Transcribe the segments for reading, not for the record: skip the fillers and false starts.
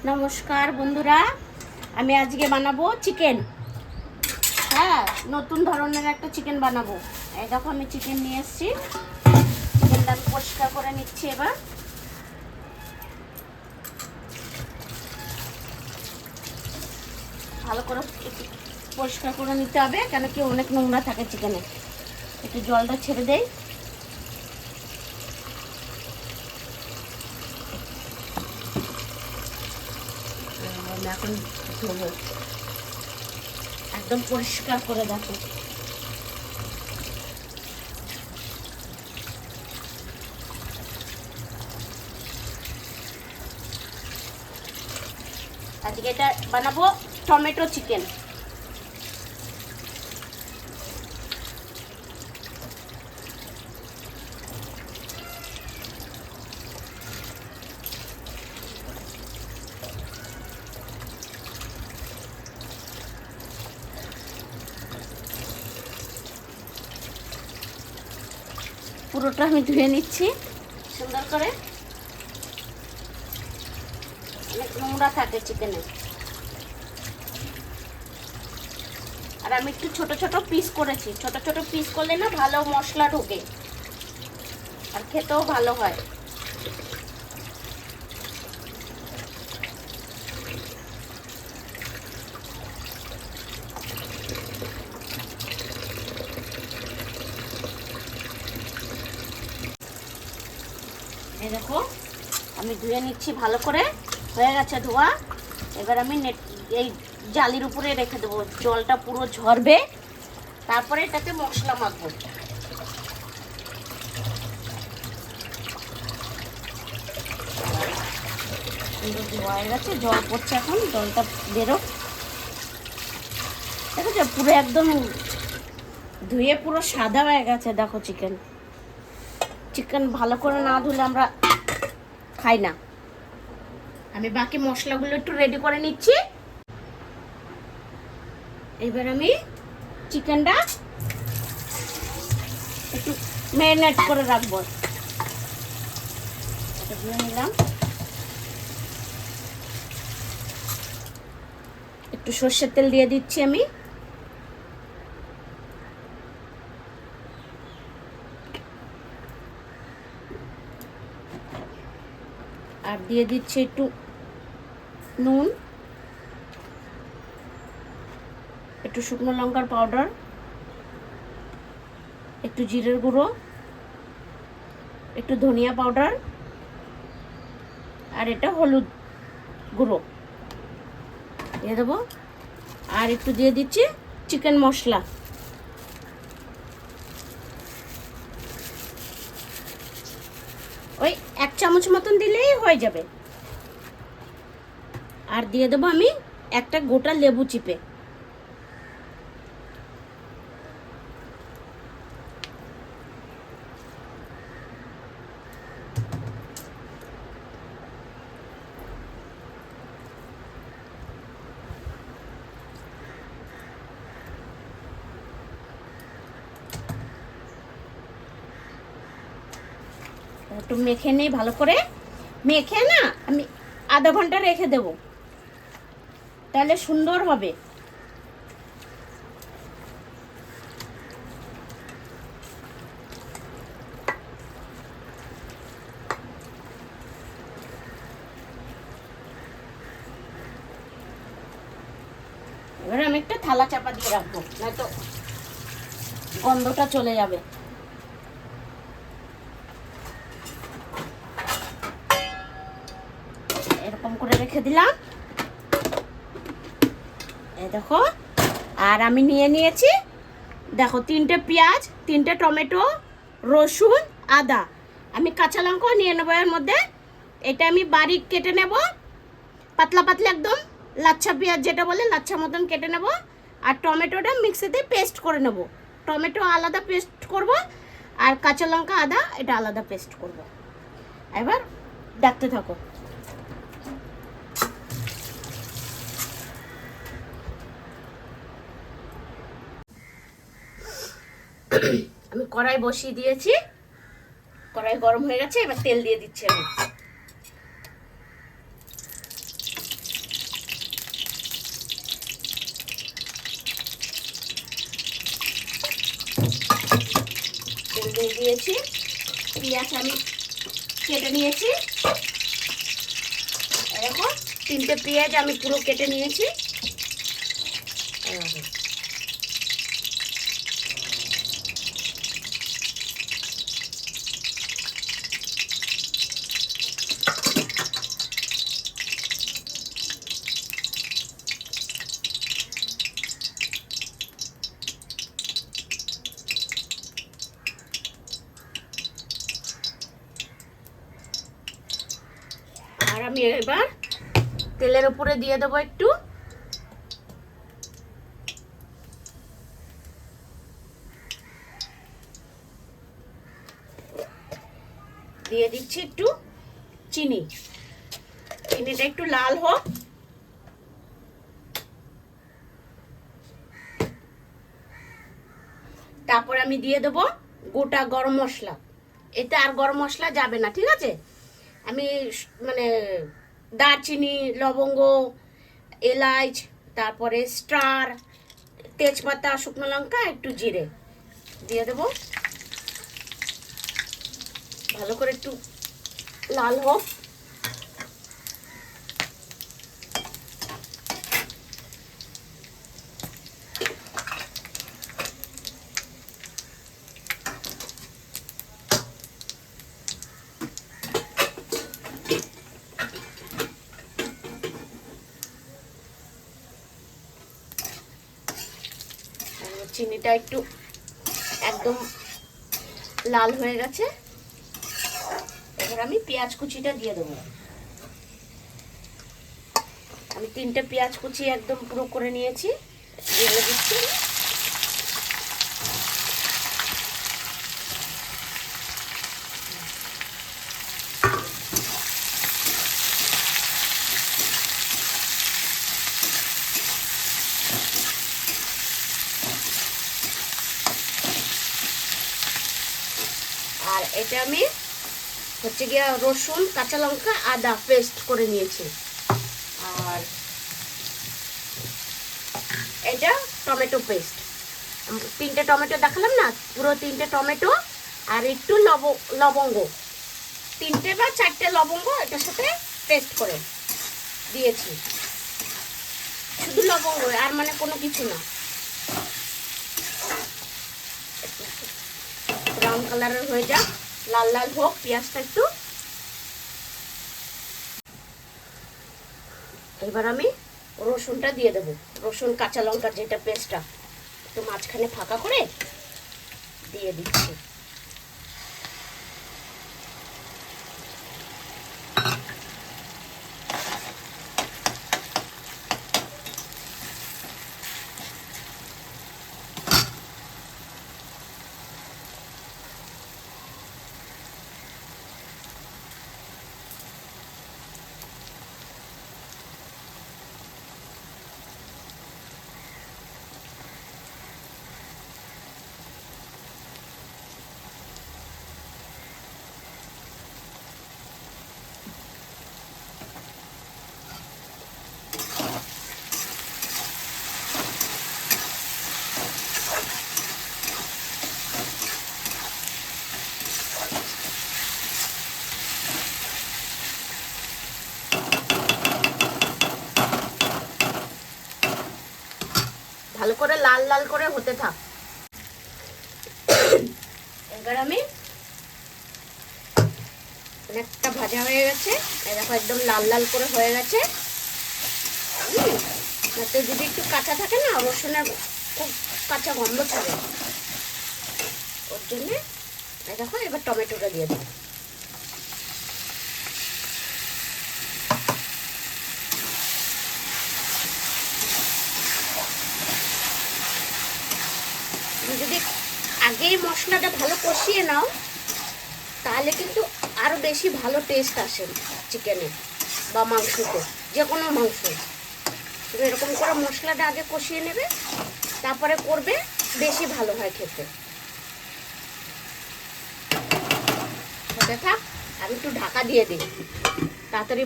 নমস্কার বন্ধুরা, আমি আজকে বানাবো চিকেন। হ্যাঁ, নতুন ধরনের একটা চিকেন বানাবো। এই দেখো আমি চিকেন নিয়ে এসেছি। চিকেনটা আমি পরিষ্কার করে নিচ্ছি। এবার ভালো করে পরিষ্কার করে নিতে হবে, কেন কি অনেক নোংরা থাকে চিকেনে। একটু জলটা ছেড়ে দেই। এখন ধোবো, একদম পরিষ্কার করে দেখো। আজকে এটা বানাবো টমেটো চিকেন। পুরোটা আমি ধুয়ে নিচ্ছি সুন্দর করে। অনেক নোংরা থাকে চিকেনে। আর আমি একটু ছোট ছোট পিস করেছি। ছোট ছোট পিস করলে না ভালো মশলা ঢোকে আর খেতেও ভালো হয়। এই দেখো আমি ধুয়ে নিচ্ছি ভালো করে, হয়ে গেছে ধোয়া। এবার আমি এই জালির উপরে রেখে দেবো, জলটা পুরো ঝরবে, তারপরে এটাকে মশলা মাখবো। ধোয়া হয়ে গেছে, জল পড়ছে, এখন জলটা বেরো। দেখো পুরো একদম ধুয়ে পুরো সাদা হয়ে গেছে। দেখো চিকেন ভালো করে না ধুলে আমরা খাই না। আমি বাকি মশলাগুলো একটু রেডি করে নিচ্ছি। এবার আমি চিকেনটা একটু ম্যারিনেট করে রাখবো। এটা ধুয়ে নিলাম। একটু সর্ষের তেল দিয়ে দিচ্ছি আমি। আর দিয়ে দিচ্ছি একটু নুন, একটু শুকনো লঙ্কার পাউডার, একটু জিরের গুঁড়ো, একটু ধনিয়া পাউডার, আর এটা হলুদ গুঁড়ো দিয়ে দেবো। আর একটু দিয়ে দিচ্ছি চিকেন মশলা। ওই 1 চামচ মতন দিলেই হয়ে যাবে। আর দিয়ে দেবো আমি একটা গোটা লেবু চিপে। একটু মেখে নিই ভালো করে। মেখে না আমি আধা ঘন্টা রেখে দেব, তাহলে সুন্দর হবে। এবার আমি একটা থালা চাপা দিয়ে রাখবো, নয়তো গন্ধটা চলে যাবে। এরকম করে রেখে দিলাম। এই দেখো, আর আমি নিয়ে নিয়েছি দেখো 3টে পেঁয়াজ, 3টে টমেটো, রসুন, আদা। আমি কাঁচা লঙ্কাও নিয়ে নেবো এর মধ্যে। এটা আমি বারিক কেটে নেব, পাতলা পাতলা একদম লাচ্ছা পেঁয়াজ যেটা বলে লাচ্ছা মতন কেটে নেব। আর টমেটোটা মিক্সিতে পেস্ট করে নেব। টমেটো আলাদা পেস্ট করব, আর কাঁচা লঙ্কা আদা এটা আলাদা পেস্ট করব। এবার দেখতে থাকো। আমি কড়াই বসিয়ে দিয়েছি, কড়াই গরম হয়ে গেছে। এবার তেল দিয়ে দিচ্ছি আমি। নিয়েছি, পেঁয়াজ আমি কেটে নিয়েছি। এরকম 3টে পেঁয়াজ আমি পুরো কেটে নিয়েছি। আর আমি এবার তেলের উপরে দিয়ে দেবো একটু, দিয়ে দিচ্ছি একটু চিনি। চিনিটা একটু লাল হোক। তারপর আমি দিয়ে দেবো গোটা গরম মশলা। এতে আর গরম মশলা যাবে না, ঠিক আছে? আমি মানে দারচিনি, লবঙ্গ, এলাচ, তারপরে স্টার, তেজপাতা, শুকনো লঙ্কা, একটু জিরে দিয়ে দেবো। ভালো করে একটু লাল হোক। চিনিটা একটু একদম লাল হয়ে গেছে। এবার আমি পেঁয়াজ কুচিটা দিয়ে দেবো। আমি 3টে পেঁয়াজ কুচি একদম পুরো করে নিয়েছি, দিয়ে দিচ্ছি। আর এটা আমি হচ্ছে গিয়ে রসুন, কাঁচা লঙ্কা, আদা পেস্ট করে নিয়েছি। আর এটা টমেটো পেস্ট। 3টে টমেটো দেখালাম না, পুরো 3টে টমেটো আর একটু লবঙ্গ, 3টে বা 4টে লবঙ্গ এটার সাথে পেস্ট করে দিয়েছি। শুধু লবঙ্গ, আর মানে কোনো কিছু না। ব্রাউন কালারের হয়ে যাক, লাল লাল হোক পেঁয়াজটা একটু। এবার আমি রসুনটা দিয়ে দেবো। রসুন, কাঁচা লঙ্কার যেটা পেস্টটা একটু মাঝখানে ফাঁকা করে দিয়ে দিচ্ছি। ভালো করে লাল লাল করে হতে থাক। এবার আমি অনেকটা ভাজা হয়ে গেছে, এই দেখো একদম লাল লাল করে হয়ে গেছে। যদি একটু কাঁচা থাকে না, রসুনের খুব কাঁচা গন্ধ ছাড়ে, ওর জন্যে এই দেখো এবার টমেটোটা দিয়ে দেবো। যদি আগেই মশলাটা ভালো কষিয়ে নাও তাহলে কিন্তু আরো বেশি ভালো টেস্ট আসে চিকেনে বা মাংসতে, যে কোনো মাংস। তুমি এরকম করে মশলাটা আগে কষিয়ে নেবে, তারপরে করবে, বেশি ভালো হয় খেতে। হতে থাক, আমি একটু ঢাকা দিয়ে দিই, তাড়াতাড়ি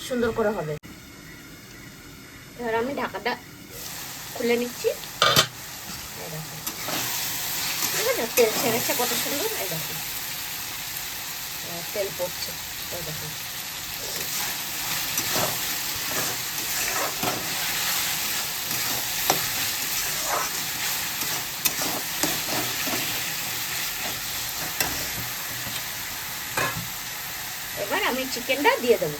সুন্দর করে হবে। এবার আমি ঢাকাটা খুলে নিচ্ছি। ঠিক আছে, তেল ছেড়েছে কত সুন্দর, এই দেখো তেল পড়ছে, এই দেখো। এবার আমি চিকেনটা দিয়ে দেবো।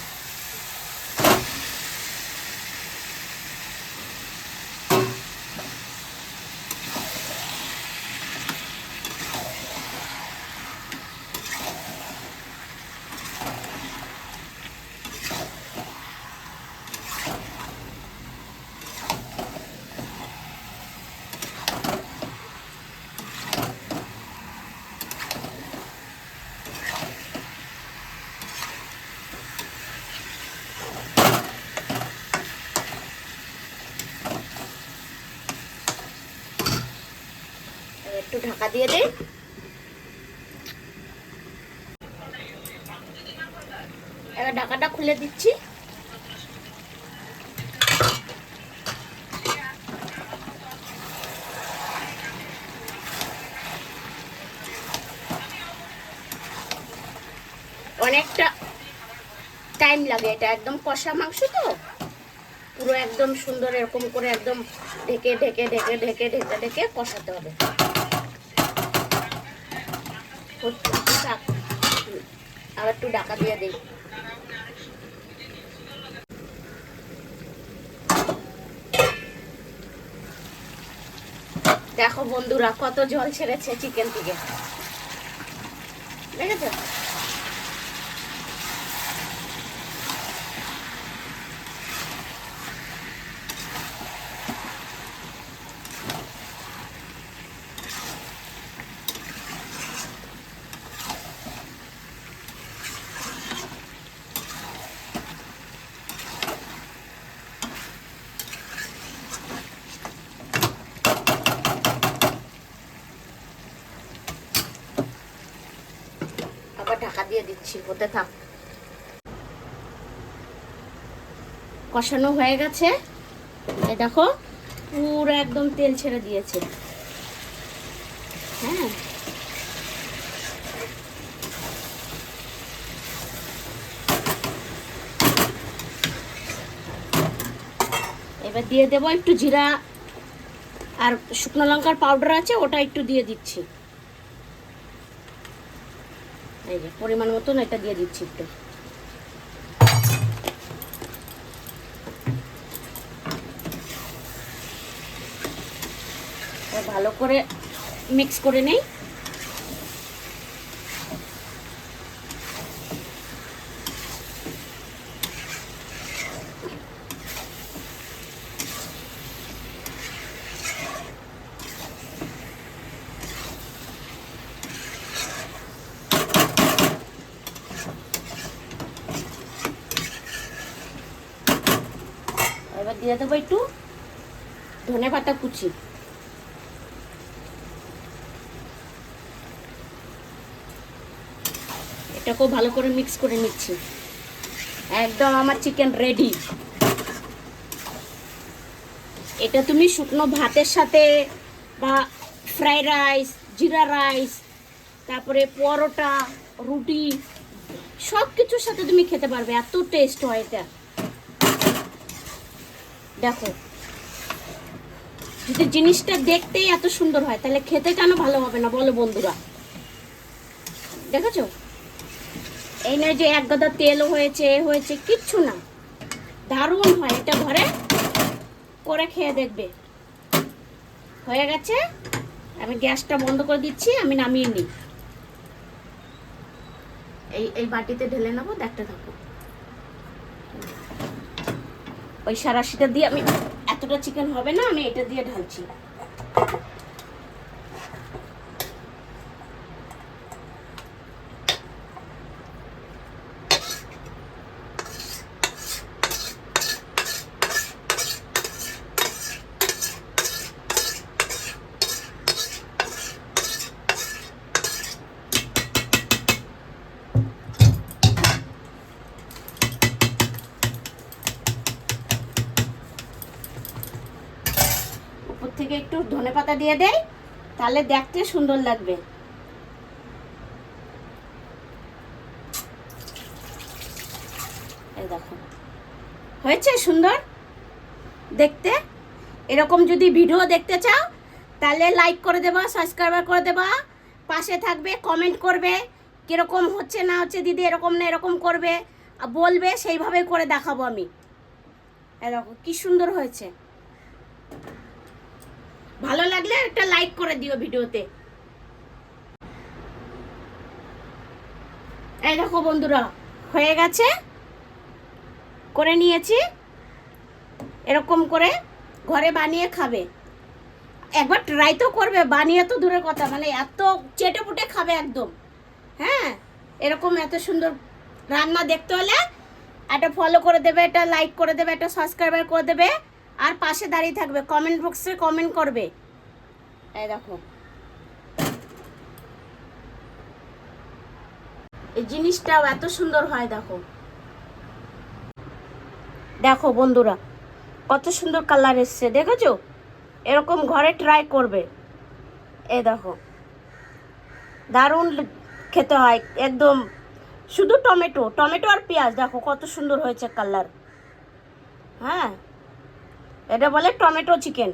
একটু ঢাকা দিয়ে দেই। এবার ঢাকাটা খুলে দিচ্ছি। অনেকটা টাইম লাগে, এটা একদম কষা মাংস তো, পুরো একদম সুন্দর এরকম করে একদম ঢেকে ঢেকে ঢেকে ঢেকে ঢেকে ঢেকে কষাতে হবে। আবার একটু ঢাকা দিয়ে দিই। দেখো বন্ধুরা কত জল ছেড়েছে চিকেন থেকে, দেখেছো? আবার ঢাকা দিয়ে দিচ্ছি, হতে থাক। কষানো হয়ে গেছে, এই দেখো পুরো একদম তেল ছেড়ে দিয়েছে। হ্যাঁ, এবার দিয়ে দেবো একটু জিরা আর শুকনো লঙ্কার পাউডার আছে, ওটা একটু দিয়ে দিচ্ছি। এই যে পরিমাণ মতন এটা দিয়ে দিচ্ছি একটু। ভালো করে মিক্স করে নেই। এবার দিয়ে দেবো একটু ধনেপাতা কুচি। এটাকেও ভালো করে মিক্স করে নিচ্ছি। একদম আমার চিকেন রেডি। এটা তুমি শুকনো ভাতের সাথে বা ফ্রাইড রাইস, জিরা রাইস, তারপরে পরোটা, রুটি, সব কিছুর সাথে তুমি খেতে পারবে, এত টেস্ট হয় এটা। দেখো, যদি জিনিসটা দেখতেই এত সুন্দর হয় তাহলে খেতে কেন ভালো হবে না বলো বন্ধুরা? দেখেছো, এই নয় যে এক গাদা তেল হয়েছে হয়েছে, কিচ্ছু না, দারুণ হয় এটা। ঘরে করে খেয়ে দেখবে। হয়ে গেছে, আমি গ্যাসটা বন্ধ করে দিচ্ছি, আমি নামিয়ে নিই। এই বাটিতে ঢেলে নেবো, দেখতে থাকো। ওই সারাশিটা দিয়ে আমি, এতটা চিকেন হবে না, আমি এটা দিয়ে ঢালছি। উপর থেকে একটু ধনেপাতা দিয়ে দেই, তাহলে দেখতে সুন্দর লাগবে। এই দেখো হয়েছে সুন্দর দেখতে। এরকম যদি ভিডিও দেখতে চাও তাহলে লাইক করে দেবা, সাবস্ক্রাইব করে দেবা, পাশে থাকবে, কমেন্ট করবে কীরকম হচ্ছে না হচ্ছে দিদি, এরকম না এরকম করবে বলবে, সেইভাবে করে দেখাবো আমি। এরকম কি সুন্দর হয়েছে। ভালো লাগলে একটা লাইক করে দিও ভিডিওতে। এই দেখো বন্ধুরা হয়ে গেছে, করে নিয়েছি। এরকম করে ঘরে বানিয়ে খাবে, একবার ট্রাই তো করবে, বানিয়ে তো দূরের কথা, মানে এত চেটে পুটে খাবে একদম। হ্যাঁ, এরকম এত সুন্দর রান্না দেখতে হলে একটা ফলো করে দেবে, একটা লাইক করে দেবে, একটা সাবস্ক্রাইবার করে দেবে, আর পাশে দাঁড়িয়ে থাকবে, কমেন্ট বক্সে কমেন্ট করবে। এই দেখো এই জিনিসটাও এত সুন্দর হয়। দেখো দেখো বন্ধুরা কত সুন্দর কালার এসছে, দেখেছো? এরকম ঘরে ট্রাই করবে। এই দেখো দারুণ খেতে হয় একদম, শুধু টমেটো টমেটো আর পেঁয়াজ, দেখো কত সুন্দর হয়েছে কালার। হ্যাঁ, এটা বলে টমেটো চিকেন।